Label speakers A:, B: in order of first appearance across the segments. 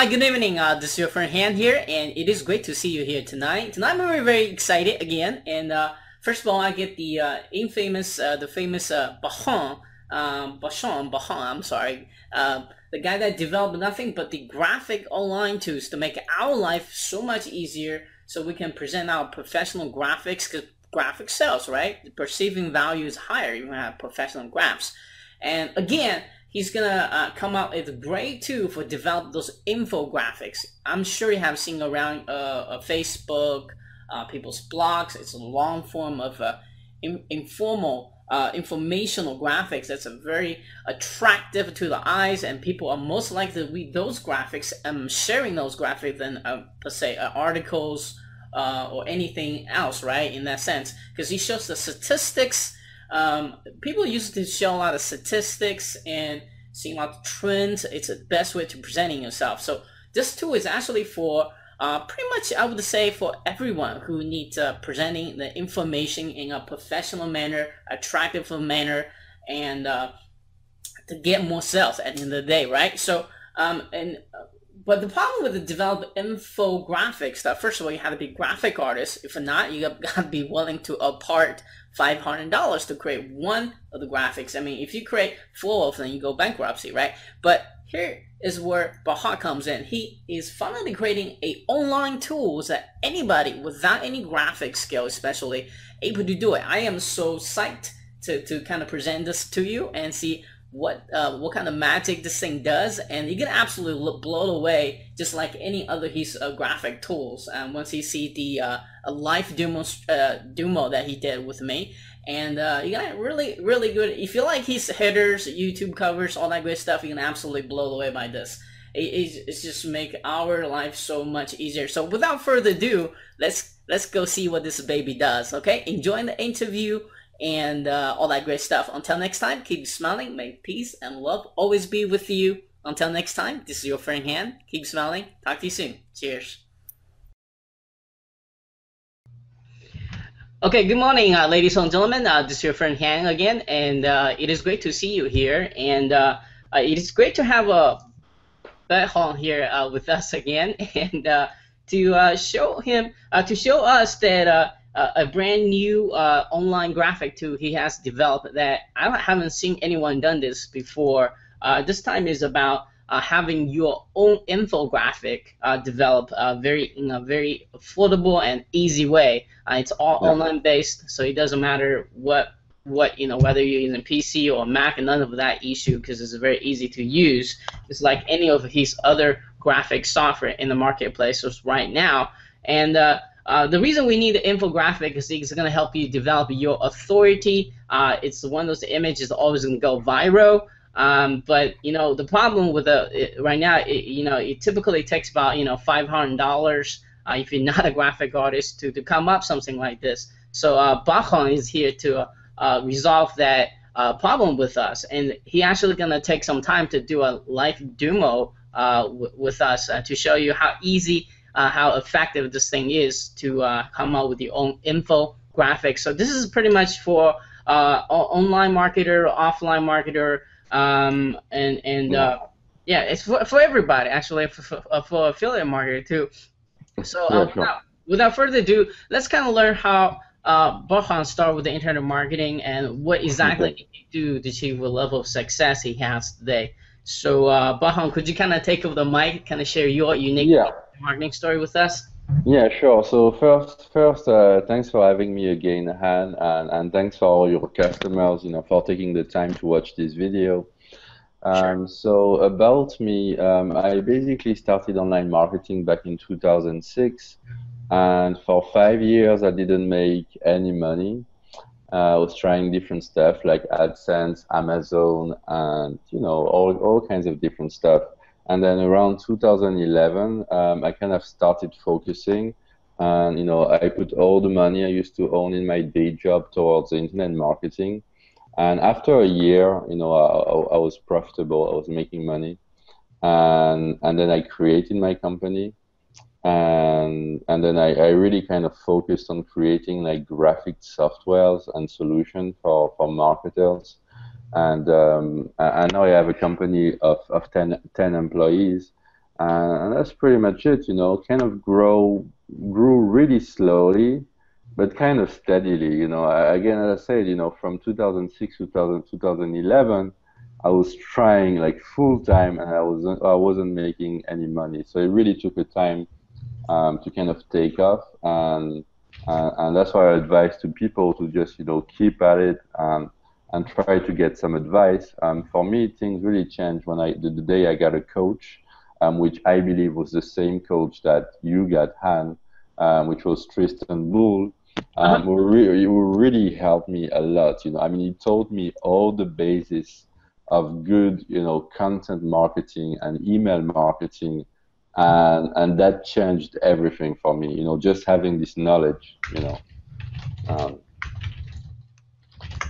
A: Hi, good evening. This is your friend Han here, and it is great to see you here tonight. Tonight I'm very, very excited again. And first of all, I get the the famous Bertranddo, I'm sorry, the guy that developed nothing but the graphic online tools to make our life so much easier, so we can present our professional graphics. Because graphics sells, right? The perceiving value is higher. You have professional graphs, and again, he's gonna come out with a great tool for develop those infographics. I'm sure you have seen around Facebook, people's blogs. It's a long form of informal, informational graphics that's a very attractive to the eyes, and people are most likely to read those graphics and sharing those graphics than, let's say, articles or anything else, right? In that sense, because he shows the statistics. People used to show a lot of statistics and seeing a lot of trends. It's the best way to presenting yourself. So this tool is actually for pretty much, I would say, for everyone who needs presenting the information in a professional manner, attractive manner, and to get more sales at the end of the day, right? So but the problem with the develop infographics, that first of all, you have to be a graphic artist. If not, you got to be willing to apart $500 to create one of the graphics. I mean, if you create 4 of them, you go bankruptcy, right? But here is where Bertranddo comes in. He is finally creating a online tools that anybody without any graphic skill, especially, able to do it. I am so psyched to kind of present this to you and see what kind of magic this thing does, and you're gonna absolutely look blown away, just like any other his graphic tools. And once you see the live demo that he did with me, and you're gonna really good. If you like his headers, YouTube covers, all that great stuff, you're gonna absolutely blow away by this. It's just make our life so much easier. So without further ado, let's go see what this baby does. Okay, enjoy the interview and all that great stuff. Until next time, keep smiling. May peace and love always be with you. Until next time, this is your friend Han. Keep smiling. Talk to you soon. Cheers. Okay, good morning, ladies and gentlemen. This is your friend Han again, and it is great to see you here. And it is great to have Bertranddo here with us again, and to show us that a brand new online graphic tool he has developed that I haven't seen anyone done this before. This time is about having your own infographic developed in a very affordable and easy way. It's all online based, so it doesn't matter whether you're using PC or Mac, and none of that issue, because it's very easy to use. It's like any of his other graphic software in the marketplace right now. And the reason we need the infographic is it's going to help you develop your authority. It's one of those images always going to go viral. But the problem with right now, it typically takes about $500 if you're not a graphic artist to come up something like this. So Bertranddo is here to resolve that problem with us, and he actually going to take some time to do a live demo with us to show you how easy, how effective this thing is to come up with your own infographics. So this is pretty much for online marketer, offline marketer, yeah, it's for everybody, actually, for affiliate marketer too. So without further ado, let's kind of learn how Bertranddo started with the internet marketing and what exactly did he do to achieve the level of success he has today. So Bertranddo, could you kind of take over the mic, kind of share your unique marketing story with us?
B: Yeah, sure. So first, thanks for having me again, Han, and thanks for all your customers, for taking the time to watch this video.
A: Sure.
B: So about me, I basically started online marketing back in 2006, and for 5 years I didn't make any money. I was trying different stuff like AdSense, Amazon, and all kinds of different stuff. And then around 2011, I kind of started focusing, and I put all the money I used to own in my day job towards the internet marketing. And after a year, I was profitable. I was making money, and then I created my company, and then I really kind of focused on creating like graphic softwares and solutions for marketers. And now I have a company of 10 employees, And that's pretty much it, kind of grew really slowly, but kind of steadily, Again, as I said, from 2006 to 2011, I was trying like full time, and I wasn't making any money. So it really took a time to kind of take off, and that's why I advise to people to just keep at it, and try to get some advice. For me, things really changed when the day I got a coach, which I believe was the same coach that you got, Han, which was Tristan Bull.
A: Uh-huh.
B: Who really helped me a lot. I mean, he taught me all the basis of good, content marketing and email marketing, and that changed everything for me. Just having this knowledge. Um,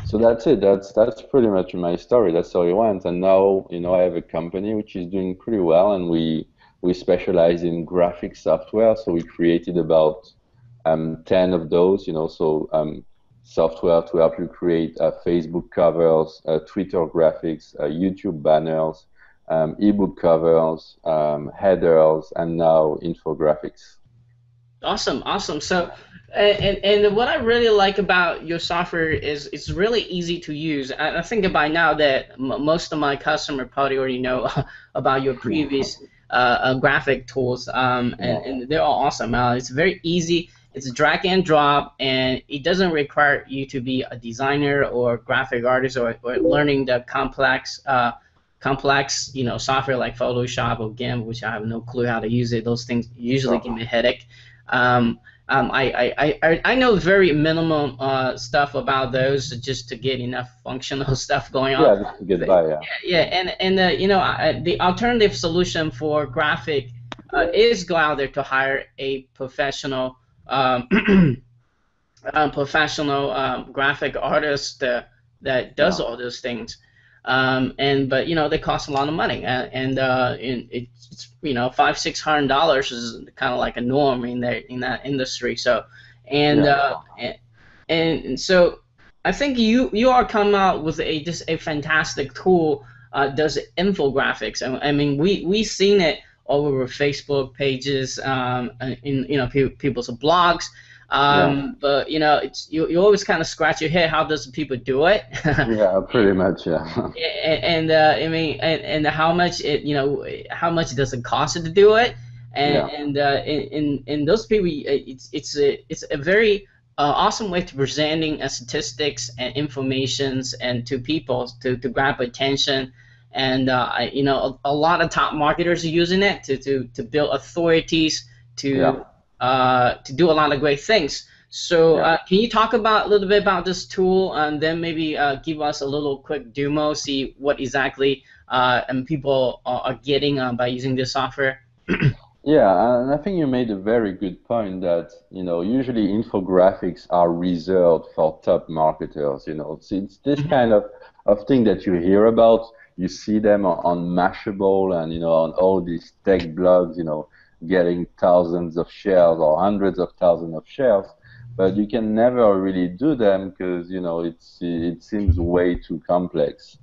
B: so that's it. That's pretty much my story. That's how it went. And now, I have a company which is doing pretty well, and we specialize in graphic software. So we created about 10 of those. Software to help you create Facebook covers, Twitter graphics, YouTube banners, ebook covers, headers, and now infographics.
A: Awesome, awesome. So, and what I really like about your software is it's really easy to use. I think by now that most of my customer probably already know about your previous graphic tools, and they're all awesome. It's very easy. It's drag and drop, and it doesn't require you to be a designer or graphic artist or learning the complex, software like Photoshop or GIMP, which I have no clue how to use it. Those things usually give me a headache. I know very minimum stuff about those just to get enough functional stuff going on.
B: Yeah, just to get by, yeah.
A: Yeah, and the alternative solution for graphic is go out there to hire a professional graphic artist that does all those things. But they cost a lot of money, and it's $500-600 is kind of like a norm in that industry. So, and so I think you are coming out with just a fantastic tool. Does infographics? I mean, we seen it all over Facebook pages, in people's blogs. But you always kind of scratch your head. How does people do it?
B: Yeah, pretty much, yeah.
A: And I mean, and how much how much does it cost to do it? And those people, it's a very awesome way to presenting statistics and informations and to people to grab attention. And a lot of top marketers are using it to build authorities to do a lot of great things. So can you talk a little bit about this tool, and then maybe give us a little quick demo, see what exactly and people are getting by using this software?
B: Yeah, and I think you made a very good point that, usually infographics are reserved for top marketers. It's this kind of thing that you hear about. You see them on Mashable and, on all these tech blogs, getting thousands of shares or hundreds of thousands of shares, but you can never really do them because, it seems way too complex.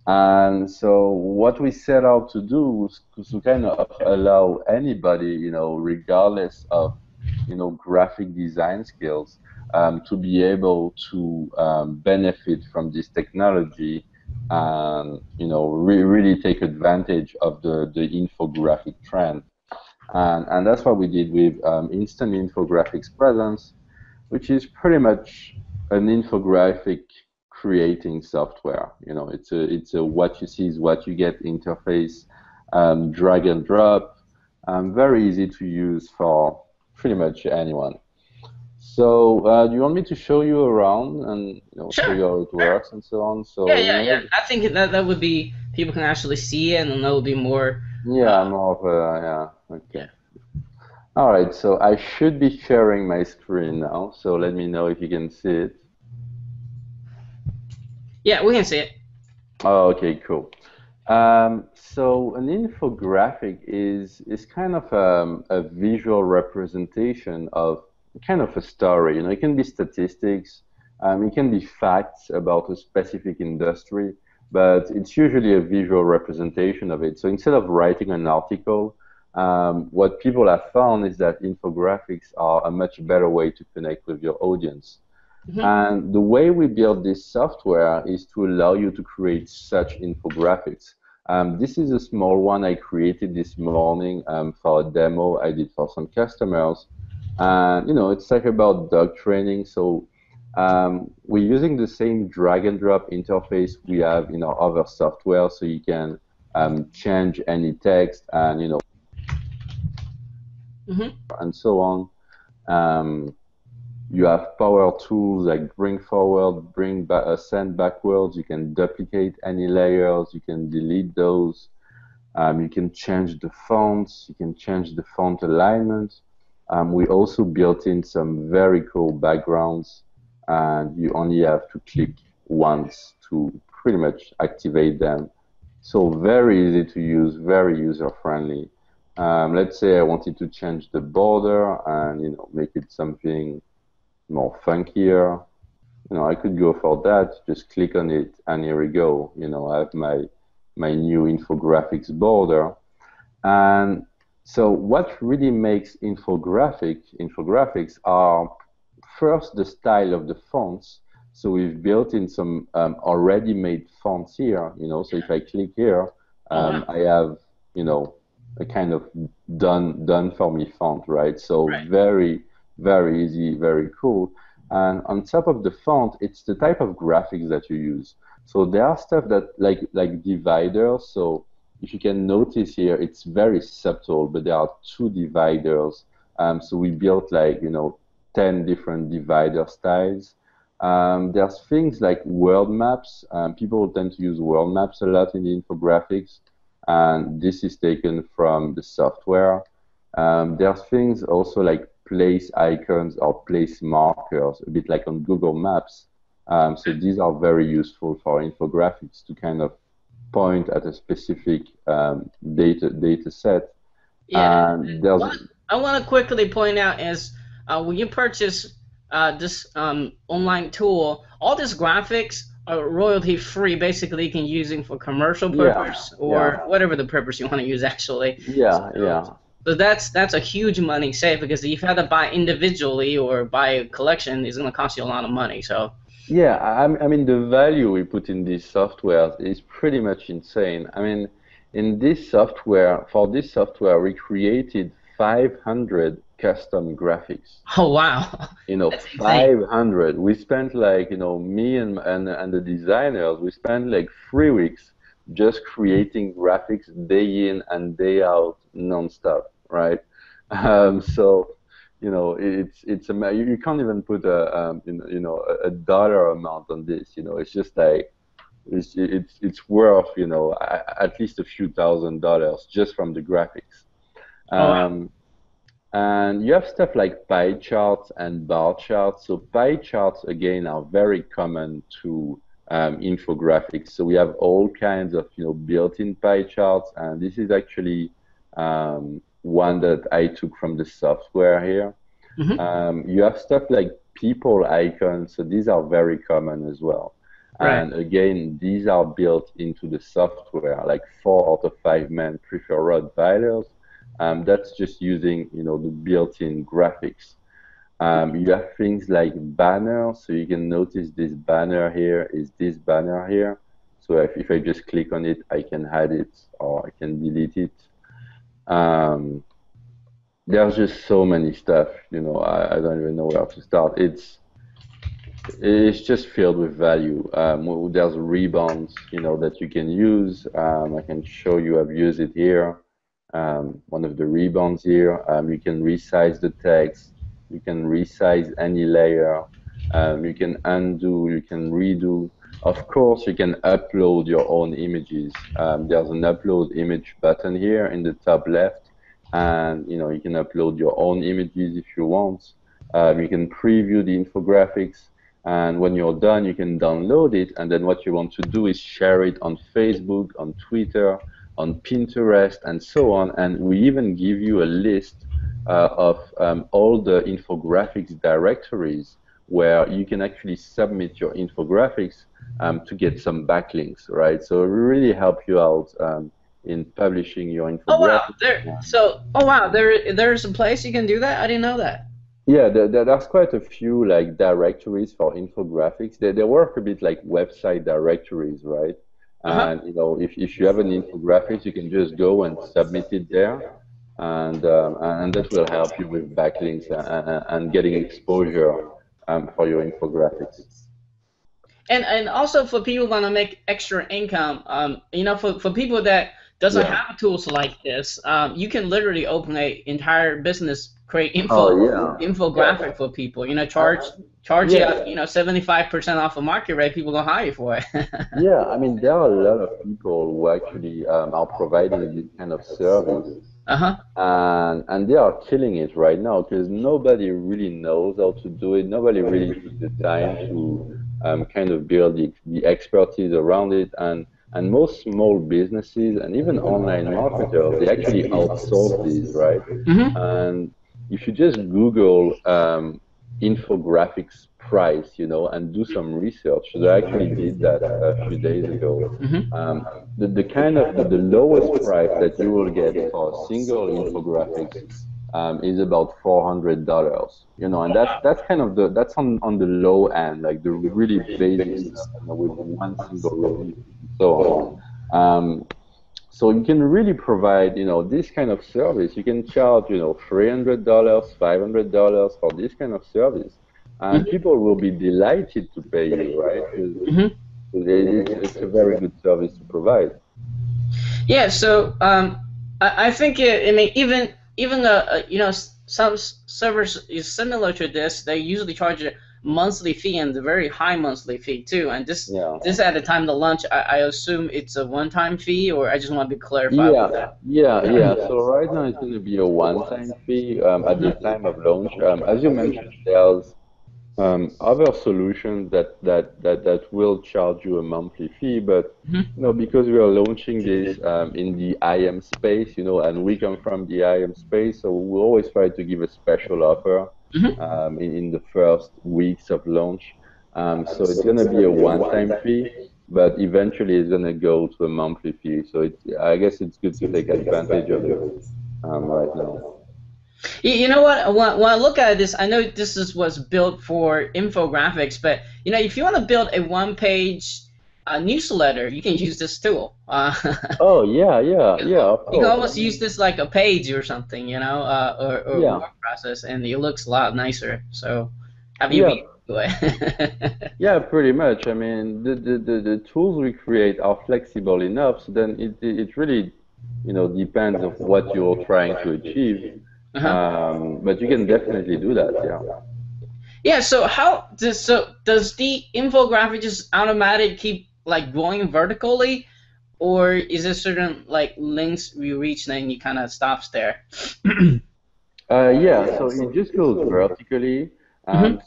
B: And so what we set out to do was to kind of allow anybody, regardless of, graphic design skills, to be able to benefit from this technology and, really take advantage of the infographic trend. And that's what we did with Instant Infographics Presence, which is pretty much an infographic creating software. It's a what you see is what you get interface, drag and drop, very easy to use for pretty much anyone. So do you want me to show you around and show you how it works and so on? So
A: yeah. I think that would be, people can actually see it, and that would be more.
B: Yeah, more of a okay. Yeah. All right, so I should be sharing my screen now. So let me know if you can see it.
A: Yeah, we can see it.
B: Oh, okay, cool. So an infographic is kind of a visual representation of kind of a story. It can be statistics, it can be facts about a specific industry, but it's usually a visual representation of it. So instead of writing an article, what people have found is that infographics are a much better way to connect with your audience.
A: Hmm.
B: And the way we build this software is to allow you to create such infographics. This is a small one I created this morning for a demo I did for some customers. And it's like about dog training. So we're using the same drag and drop interface we have in our other software, so you can change any text and
A: Hmm.
B: and so on. Um, You have power tools like bring forward, bring back, send backwards. You can duplicate any layers. You can delete those. You can change the fonts. You can change the font alignment. We also built in some very cool backgrounds, and you only have to click once to pretty much activate them. So very easy to use, very user friendly. Let's say I wanted to change the border and make it something more funkier. I could go for that. Just click on it, and here we go. I have my new infographics border. And so, what really makes infographics are first the style of the fonts. So we've built in some already made fonts here. So if I click here,
A: Oh, wow.
B: I have a kind of done for me font, right? So
A: Right.
B: very easy, very cool. And on top of the font, it's the type of graphics that you use. So there are stuff that like dividers. So if you can notice here, it's very subtle, but there are two dividers. So we built 10 different divider styles. There's things like world maps. People tend to use world maps a lot in the infographics, and this is taken from the software. There's things also like place icons or place markers, a bit like on Google Maps. So these are very useful for infographics to kind of point at a specific data set.
A: Yeah.
B: And there's
A: What I want to quickly point out is when you purchase this online tool, all these graphics are royalty free. Basically, you can use it for commercial
B: yeah,
A: purpose
B: yeah,
A: or whatever the purpose you want to use actually.
B: yeah,
A: So,
B: yeah.
A: so that's a huge money save because if you had to buy individually or buy a collection, it's going to cost you a lot of money. So
B: Yeah, I mean, the value we put in these softwares is pretty much insane. I mean, for this software, we created 500 custom graphics.
A: oh wow, that's insane.
B: 500. We spent me and the designers, we spent like 3 weeks just creating graphics day in and day out, nonstop, right? So, you can't even put a dollar amount on this. It's just like it's worth at least a few $1,000s just from the graphics.
A: Oh wow,
B: Um, and you have stuff like pie charts and bar charts. So pie charts, again, are very common to infographics. So we have all kinds of, built-in pie charts, and this is actually one that I took from the software here.
A: hmm,
B: You have stuff like people icons, so these are very common as well.
A: right.
B: And again, these are built into the software, like 4 out of 5 men prefer Rottweilers. That's just using, the built-in graphics. You have things like banners, so you can notice this banner here is this banner here. So if I just click on it, I can hide it or I can delete it. Um, there's just so many stuff, I don't even know where to start. It's just filled with value. There's ribbons, that you can use. I can show you. I've used it here. One of the ribbons here. You can resize the text. You can resize any layer. You can undo. You can redo. Of course, you can upload your own images. There's an upload image button here in the top left, and you can upload your own images if you want. You can preview the infographics. And when you're done, you can download it. And then what you want to do is share it on Facebook, on Twitter, on Pinterest, and so on. And we even give you a list of all the infographics directories where you can actually submit your infographics to get some backlinks, right? So it will really help you out in publishing your
A: Oh wow,
B: infographic.
A: there's a place you can do that. I didn't know that.
B: Yeah, there's quite a few like directories for infographics. They work a bit like website directories, right?
A: Uh-huh.
B: And if you have an infographic, you can just go and submit it there, and that will help you with backlinks and getting exposure for your infographics.
A: And also for people who want to make extra income, for people that doesn't
B: Yeah.
A: have tools like this, you can literally open a entire business, create
B: Oh yeah.
A: infographic for people. Charge
B: Yeah.
A: 75% off a market rate. People gonna hire you for it.
B: Yeah. I mean, there are a lot of people who actually are providing this kind of service.
A: Uh-huh.
B: And they are killing it right now because nobody really knows how to do it. Nobody really took the time to kind of build the expertise around it. And most small businesses and even online marketers, they actually outsource these, right?
A: Mm-hmm.
B: And if you just Google infographics price, and do some research, so I actually did that a few days ago.
A: Mm-hmm.
B: The kind of the lowest price that you will get for a single infographics is about $400, and that's kind of that's on the low end, like the really basic stuff, with one single review and so on. So you can really provide, this kind of service. You can charge, $300, $500 for this kind of service, and people will be delighted to pay you, right?
A: Mm-hmm.
B: It's a very good service to provide.
A: Yeah, so I think I mean even some servers is similar to this. They usually charge a monthly fee and a very high monthly fee too. And this at the time of the launch, I assume it's a one-time fee, or I just want to be clarified with that.
B: Yeah. So right now it's going to be a one-time fee at the time of launch. As you mentioned, there's other solutions that will charge you a monthly fee, but because we are launching this in the IM space, and we come from the IM space, so we always try to give a special offer in the first weeks of launch. So it's going to be a one-time fee, but eventually it's going to go to a monthly fee. So I guess it's good to take advantage of it right now.
A: You know what? When I look at this, I know was built for infographics, but if you want to build a one-page newsletter, you can use this tool.
B: Oh yeah.
A: You can almost use this like a page or something, or work process, and it looks a lot nicer. So, have you been to it?
B: Yeah, pretty much. I mean, the tools we create are flexible enough, so then it really, depends on what you're trying to achieve. But you can definitely do that, yeah.
A: Yeah, so does the infographic just automatically keep like going vertically, or is there certain like links you reach and then you kind of stops there?
B: Yeah, so it just goes vertically.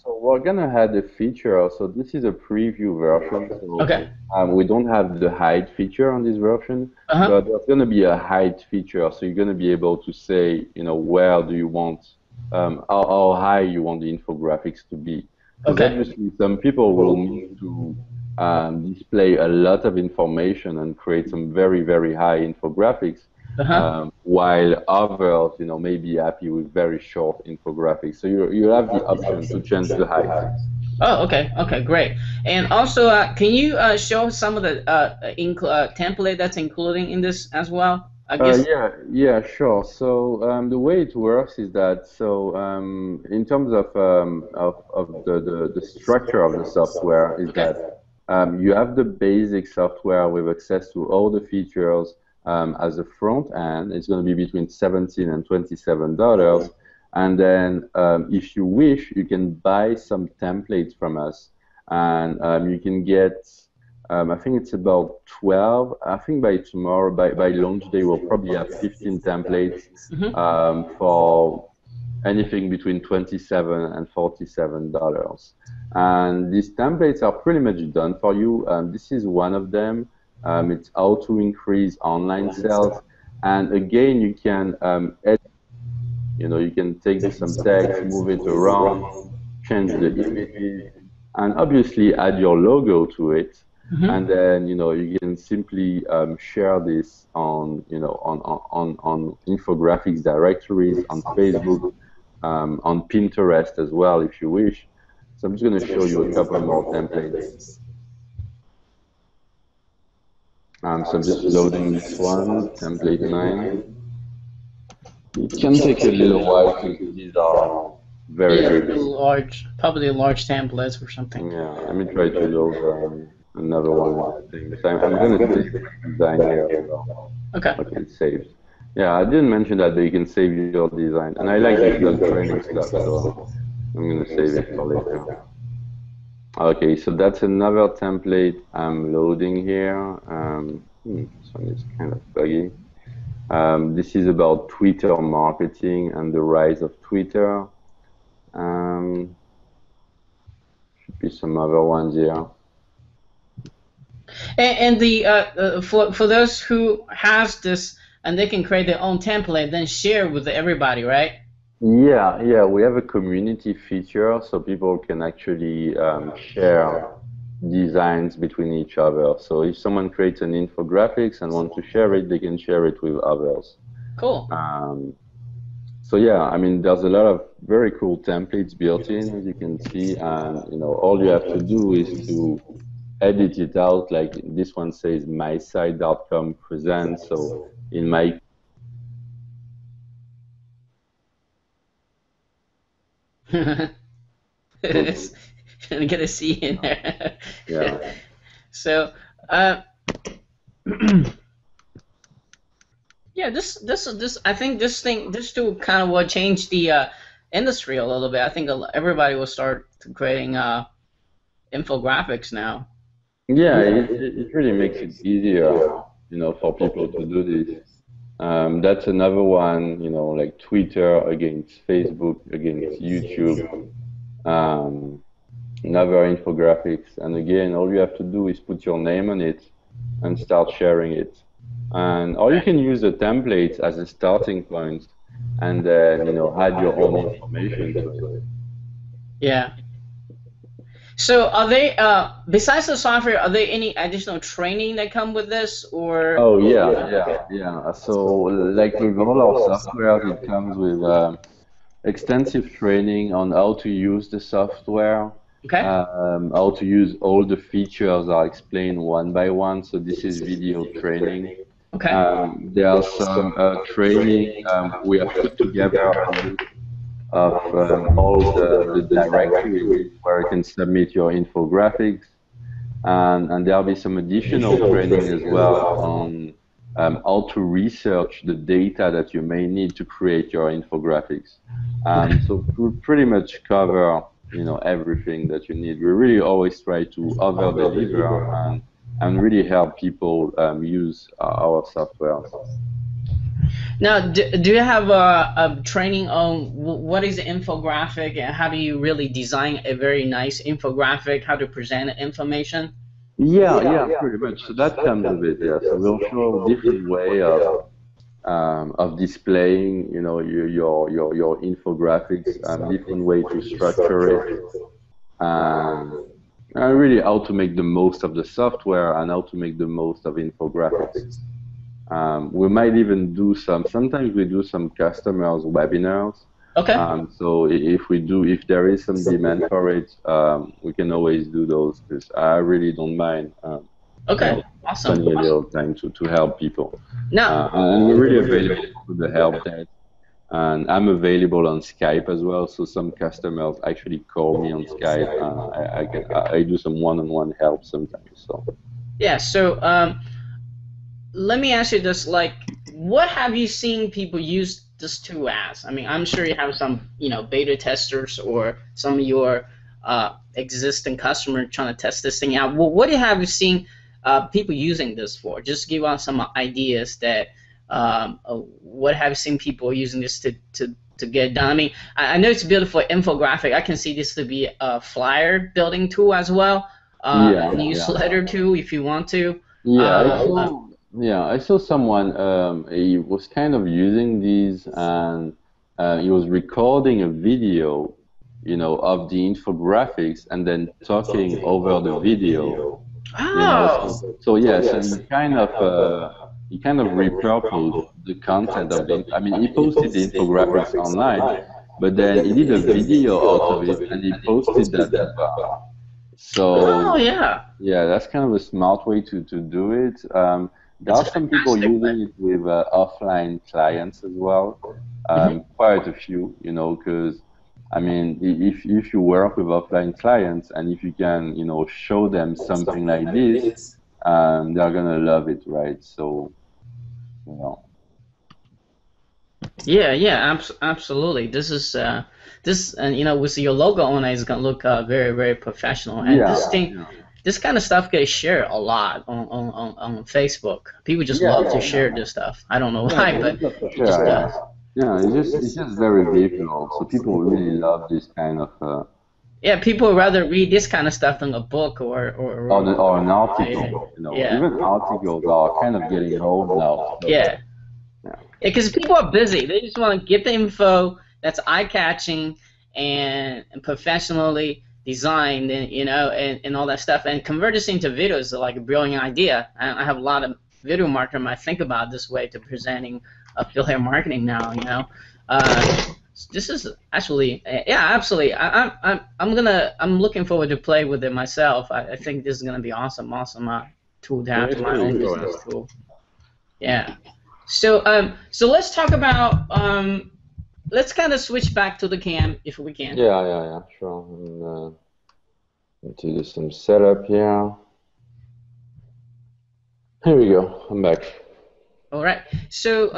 B: So we're gonna add a feature. So this is a preview version. So we don't have the hide feature on this version, but there's gonna be a hide feature. So you're gonna be able to say, where do you want, how high you want the infographics to be. Because obviously some people will need to display a lot of information and create some very, very high infographics. While others, may be happy with very short infographics. So you have the option to change the height.
A: Oh, okay, great. And also, can you show some of the template that's including in this as well? I guess.
B: Yeah, sure. So the way it works is that in terms of the structure of the software is that you have the basic software with access to all the features. As a front end, it's going to be between $17 and $27. And then if you wish, you can buy some templates from us. And you can get, I think it's about 12. I think by tomorrow, by launch day, we'll probably have 15 templates for anything between $27 and $47. And these templates are pretty much done for you. This is one of them. It's how to increase online sales, and again, you can edit. You can take some text, move it around, change the images, and obviously add your logo to it. and then you can simply share this on on infographics directories on Facebook, on Pinterest as well if you wish. So I'm just going to show you a couple more templates. So I'm just loading this one, template 9. It can take a little while because these are very good.
A: Large, probably large templates or something.
B: Yeah, let me try to load another one at the same time. I'm going to save the design here as well.
A: Okay.
B: Okay, saved. Yeah, I didn't mention that, but you can save your design. And I like the training stuff, so I'm going to save it for later. Okay, so that's another template I'm loading here. This one is kind of buggy. This is about Twitter marketing and the rise of Twitter. Should be some other ones here.
A: And the for those who has this and they can create their own template, then share with everybody, right?
B: Yeah, we have a community feature, so people can actually share designs between each other. So if someone creates an infographics and want to share it, they can share it with others.
A: Cool.
B: So yeah, I mean, there's a lot of very cool templates built in, as you can see, and all you have to do is to edit it out. Like this one says mysite.com presents, so in my
A: It's gonna get a C in there.
B: Yeah.
A: So, yeah, this I think this tool kind of will change the industry a little bit. I think everybody will start creating infographics now.
B: Yeah, it really makes it easier, for people to do this. That's another one, like Twitter against Facebook, against YouTube, another infographics. And again, all you have to do is put your name on it and start sharing it. Or you can use the templates as a starting point and then, add your own information to it.
A: Yeah. So are they, besides the software, are there any additional training that come with this, or?
B: Oh yeah. So like with all our software, it comes with extensive training on how to use the software,
A: Okay.
B: how to use all the features are explained one by one. So this is video training.
A: Okay.
B: There are some training we have put together a list of all the directories where you can submit your infographics, and there'll be some additional training as well on how to research the data that you may need to create your infographics. So we pretty much cover everything that you need. We really always try to over-deliver and really help people use our software.
A: Now, do you have a training on what is an infographic and how do you really design a very nice infographic, how to present information?
B: Yeah, pretty much. So that comes with it, yeah. So we'll show different way of displaying, your infographics, different way to structure it, and really how to make the most of the software and how to make the most of infographics. We might even do sometimes we do some customers webinars.
A: Okay.
B: So if there is some demand for it, we can always do those because I really don't mind.
A: Okay, awesome.
B: Spending a little time to help people.
A: Now,
B: and we're really available to the help desk. And I'm available on Skype as well, so some customers actually call me on Skype. I do some one-on-one help sometimes. So.
A: Yeah. So let me ask you this: like, what have you seen people use this tool as? I mean, I'm sure you have some, beta testers or some of your existing customer trying to test this thing out. Well, what have you seen people using this for? Just give us some ideas that. What have you seen people using this to get done? I mean, I know it's built for infographic. I can see this to be a flyer building tool as well, newsletter tool if you want to.
B: I saw someone. He was kind of using these, and he was recording a video, of the infographics, and then talking over the video. You know,
A: Oh,
B: so yeah, so he kind of repurposed the content of the. I mean, he posted the infographics online, but then he did a video out of it and he posted that as well.
A: oh
B: So
A: yeah,
B: yeah, that's kind of a smart way to do it. There
A: it's
B: are
A: a
B: some people
A: fantastic way.
B: using it with offline clients as well.
A: Hmm.
B: Quite a few, you know, because I mean, if you work with offline clients and if you can, you know, show them something like this, they're gonna love it, right? So, you know,
A: Yeah, yeah, absolutely. This is this, and you know, with your logo on it, it's gonna look very, very professional. And
B: yeah,
A: this thing,
B: yeah,
A: this kind of stuff gets shared a lot on Facebook. People just
B: yeah,
A: love to
B: yeah, yeah.
A: share this stuff. I don't know
B: Yeah,
A: why,
B: people
A: but
B: love to
A: it just
B: share, yeah.
A: does.
B: Yeah, it's just very visual, so people really love this kind of
A: Yeah, people would rather read this kind of stuff than a book
B: or an
A: yeah,
B: article. You know,
A: yeah,
B: even articles are kind of getting old now. So
A: yeah.
B: yeah,
A: Because people are busy. They just want to get the info that's eye-catching and professionally designed, and you know, and all that stuff, and convert this into videos is like a brilliant idea. I have a lot of video marketing I think about this way to presenting affiliate marketing now. You know, this is actually yeah, absolutely. I'm looking forward to play with it myself. I think this is gonna be awesome tool to
B: yeah,
A: have for
B: it's
A: my
B: pretty
A: own
B: cool.
A: business tool. Yeah. So let's talk about let's kind of switch back to the cam if we can.
B: Yeah, yeah, yeah, sure. And, need to do some setup here. Here we go. I'm back.
A: All right. So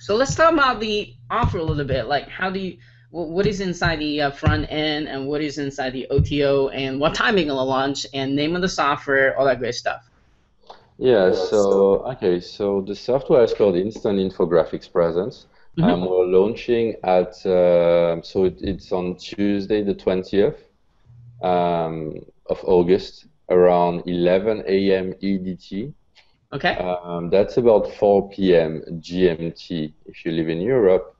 A: so let's talk about the offer a little bit. Like, how do you what is inside the front end and what is inside the OTO and what time you're gonna launch and name of the software, all that great stuff.
B: Yeah, so okay, so the software is called Instant Infographics Presence.
A: Hmm.
B: We're launching at so it's on Tuesday the 20th of August around 11 a.m. EDT.
A: Okay.
B: That's about 4 p.m. GMT if you live in Europe,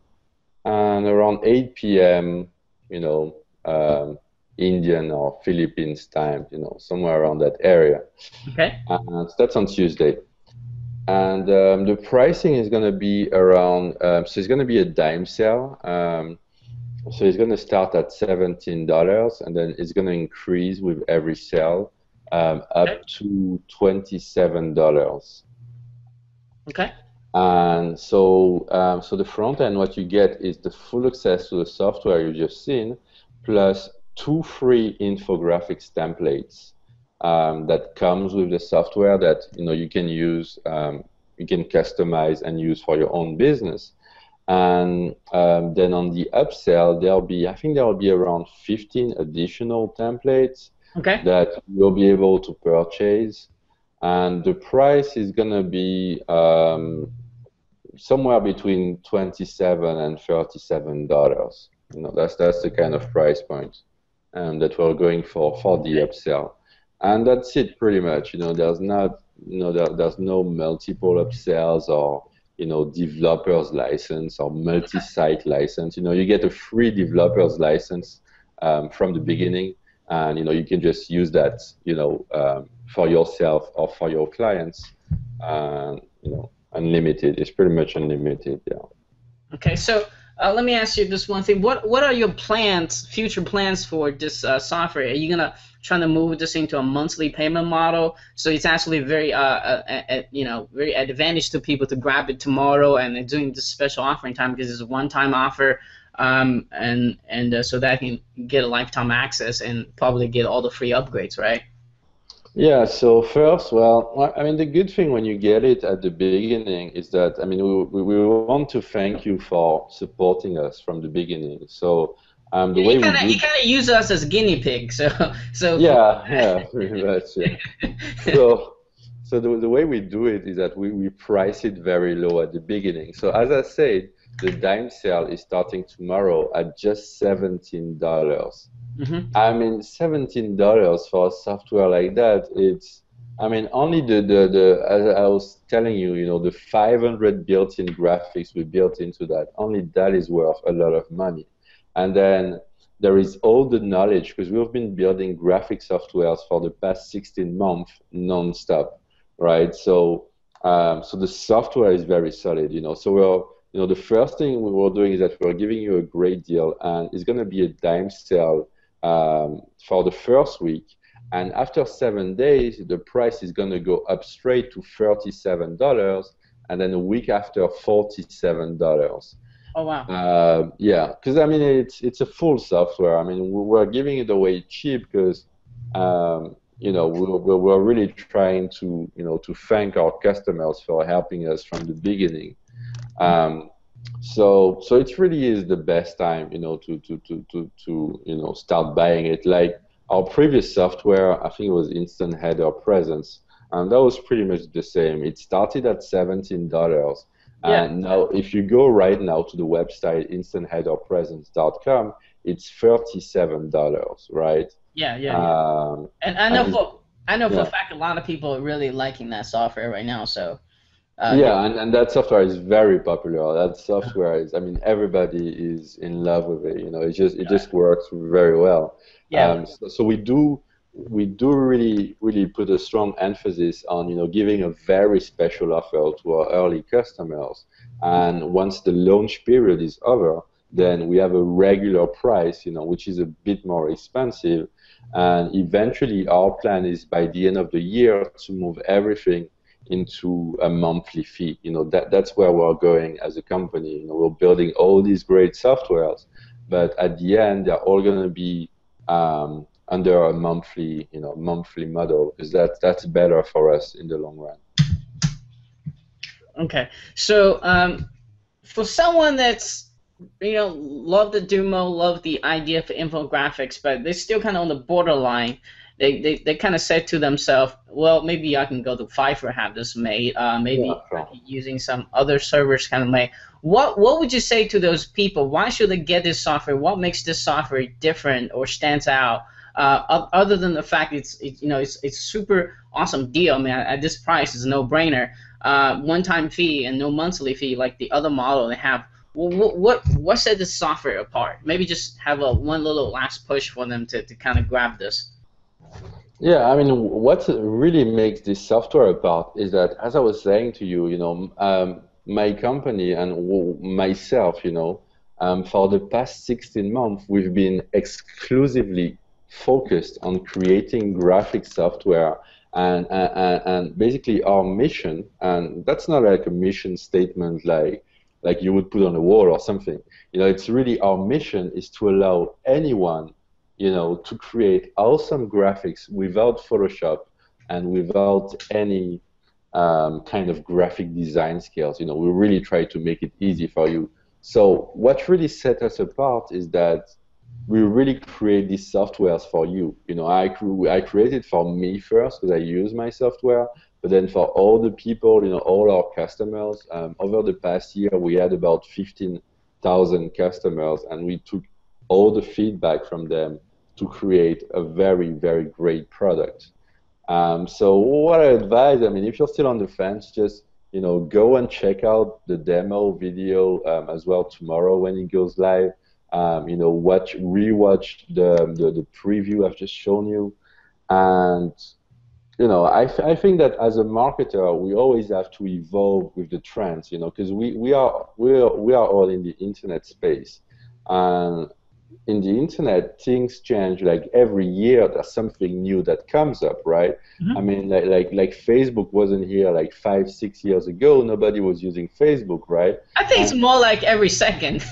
B: and around 8 p.m. you know Indian or Philippines time, you know, somewhere around that area.
A: Okay.
B: So that's on Tuesday. And the pricing is going to be around, so it's going to be a dime sale. So it's going to start at $17 and then it's going to increase with every sale
A: Okay.
B: up to $27.
A: Okay.
B: And so the front end, what you get is the full access to the software you just seen, plus 2 free infographics templates that comes with the software that you can use, you can customize and use for your own business. And then on the upsell, I think there'll be around 15 additional templates
A: Okay.
B: that you'll be able to purchase. And the price is gonna be somewhere between 27 and $37. That's the kind of price point that we're going for the upsell, and that's it pretty much. There's not, there's no multiple upsells or developers license or multi-site license. You get a free developers license from the beginning, and you can just use that for yourself or for your clients. Unlimited. It's pretty much unlimited. Yeah.
A: Okay, so let me ask you this one thing. What are your plans, future plans for this software? Are you gonna try to move this into a monthly payment model? So it's actually very very advantage to people to grab it tomorrow and they're doing this special offering time because it's a one-time offer, and so that can get a lifetime access and probably get all the free upgrades, right?
B: Yeah, so first, well, I mean, the good thing when you get it at the beginning is that, I mean, we want to thank you for supporting us from the beginning. So, the
A: Yeah,
B: way we
A: you
B: do,
A: kind of use us as guinea pig. So for
B: yeah, yeah, pretty much, yeah. So, so the way we do it is that we price it very low at the beginning. So as I said, the dime sale is starting tomorrow at just $17.
A: Mhm.
B: I mean, $17 for a software like that, I mean, only as I was telling you, the 500 built-in graphics we built into that, only that is worth a lot of money. And then there is all the knowledge, because we've been building graphic softwares for the past 16 months non-stop, right? So so the software is very solid, So the first thing we were doing is that we're giving you a great deal, and it's going to be a dime sale for the first week. And after 7 days, the price is going to go up straight to $37, and then a week after, $47.
A: Oh wow!
B: Yeah, because I mean it's a full software. I mean we're giving it away cheap because we're really trying to to thank our customers for helping us from the beginning. So it really is the best time to start buying it. Like our previous software, I think it was Instant Header Presence, and that was pretty much the same. It started at $17.
A: Yeah.
B: And now, if you go right now to the website instantheaderpresence.com, it's $37, right?
A: Yeah. And I know for a
B: yeah.
A: fact a lot of people are really liking that software right now. So
B: yeah, and that software is very popular. That software is, I mean, everybody is in love with it. It just works very well.
A: Yeah.
B: So we do really put a strong emphasis on giving a very special offer to our early customers. And once the launch period is over, then we have a regular price, which is a bit more expensive. And eventually, our plan is by the end of the year to move everything into a monthly fee. That's where we're going as a company. We're building all these great softwares, but at the end, they're all going to be under a monthly model, because that's better for us in the long run.
A: Okay, so for someone that's love the demo, love the idea for infographics, but they're still kind of on the borderline. They kind of said to themselves, well, maybe I can go to Fiverr, have this made. Maybe
B: sure.
A: using some other servers kind of made. What would you say to those people? Why should they get this software? What makes this software different or stands out? Other than the fact it's super awesome deal, man. At this price, it's a no-brainer. One-time fee and no monthly fee like the other model they have. What set this software apart? Maybe just have one little last push for them to kind of grab this.
B: Yeah, I mean, what really makes this software apart is that, as I was saying to you, my company and myself, for the past 16 months, we've been exclusively focused on creating graphic software, and basically our mission, and that's not like a mission statement like you would put on a wall or something. It's really our mission is to allow anyone to create awesome graphics without Photoshop and without any kind of graphic design skills. We really try to make it easy for you. So what really set us apart is that we really create these softwares for you. I created for me first because I use my software, but then for all the people, all our customers. Over the past year, we had about 15,000 customers, and we took all the feedback from them to create a very, very great product. So what I advise, I mean, if you're still on the fence, just go and check out the demo video as well tomorrow when it goes live. Rewatch the preview I've just shown you, and I think that as a marketer, we always have to evolve with the trends, because we are all in the internet space, and in the internet, things change. Like every year, there's something new that comes up, right? Mm-hmm. I mean, like Facebook wasn't here like 5-6 years ago. Nobody was using Facebook, right?
A: I think it's more like every second.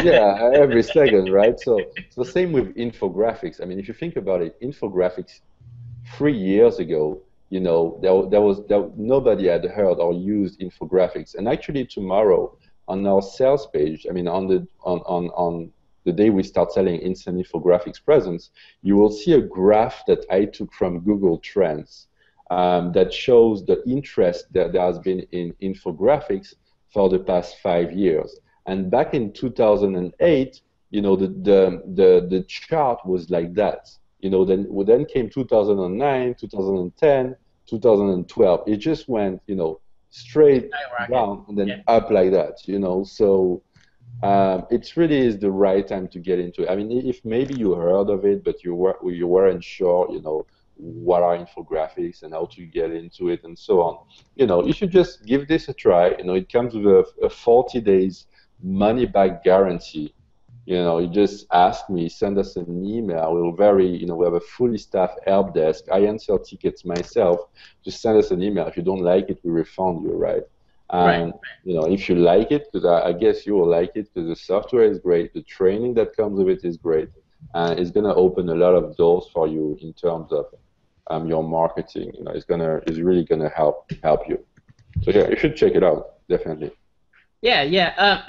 B: Yeah, every second, right? So same with infographics. I mean, if you think about it, infographics 3 years ago, nobody had heard or used infographics. And actually, tomorrow on our sales page, I mean, on the day we start selling Instant Infographics Presence, you will see a graph that I took from Google Trends that shows the interest that there has been in infographics for the past 5 years. And back in 2008, the chart was like that. Then came 2009, 2010, 2012. It just went, straight down and then up like that. So It really is the right time to get into it. I mean, if maybe you heard of it, but you weren't sure, what are infographics and how to get into it and so on. You should just give this a try. It comes with a 40 days money back guarantee. You just ask me, send us an email. We have a fully staffed help desk. I answer tickets myself. Just send us an email. If you don't like it, we refund you, right?
A: Right.
B: And if you like it, because I guess you will like it, because the software is great, the training that comes with it is great, and it's gonna open a lot of doors for you in terms of your marketing. It's really gonna help you. So yeah, you should check it out, definitely.
A: Yeah, yeah.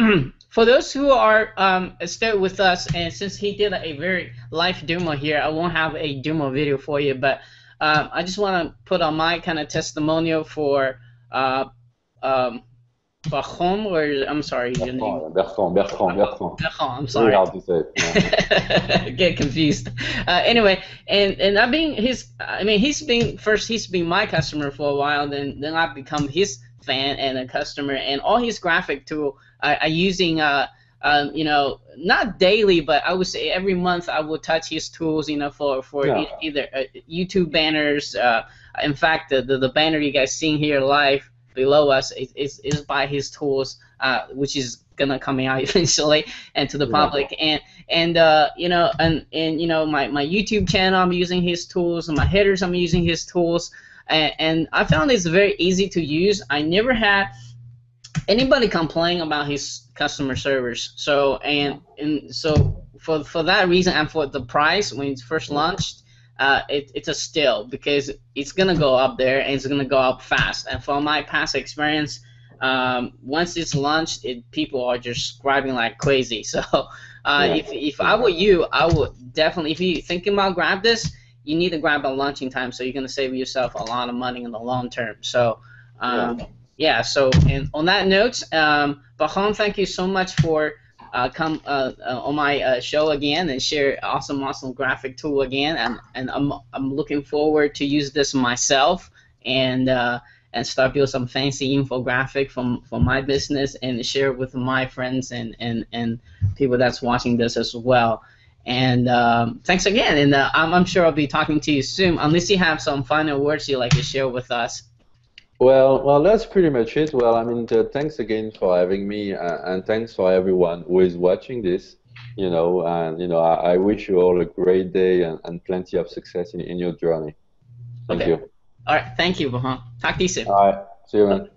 A: For those who are still with us, and since he did a very live demo here, I won't have a demo video for you, but I just want to put on my kind of testimonial uh, um, Bertrand, or I'm sorry, your name.
B: Bertrand.
A: Bertrand, I'm
B: Very
A: sorry.
B: hard to say. Yeah.
A: Get confused. Anyway, and I've been his. I mean, he's been my customer for a while. Then I've become his fan and a customer. And all his graphic tool I using. Not daily, but I would say every month I would touch his tools. For
B: Yeah.
A: either YouTube banners. In fact, the banner you guys seeing here live below us is by his tools, which is gonna coming out eventually and to the
B: Yeah.
A: public. And my YouTube channel, I'm using his tools, and my headers, I'm using his tools, and I found it's very easy to use. I never had anybody complain about his customer service. So so for that reason, and for the price when it's first launched, it's a steal, because it's gonna go up there and it's gonna go up fast. And from my past experience, once it's launched, people are just grabbing like crazy. So if I were you, I would definitely, if you're thinking about grab this, you need to grab a launching time, so you're gonna save yourself a lot of money in the long term. So yeah. So and on that note, Bertrand, thank you so much for come on my show again and share awesome graphic tool again, and I'm looking forward to use this myself and start build some fancy infographic from my business and share it with my friends and people that's watching this as well. And thanks again, and I'm sure I'll be talking to you soon, unless you have some final words you'd like to share with us.
B: Well, that's pretty much it. Well, I mean, thanks again for having me, and thanks for everyone who is watching this. And I wish you all a great day and plenty of success in your journey. Thank
A: Okay.
B: you.
A: All right. Thank you, Bertrand. Talk to you soon.
B: All right. See you, man.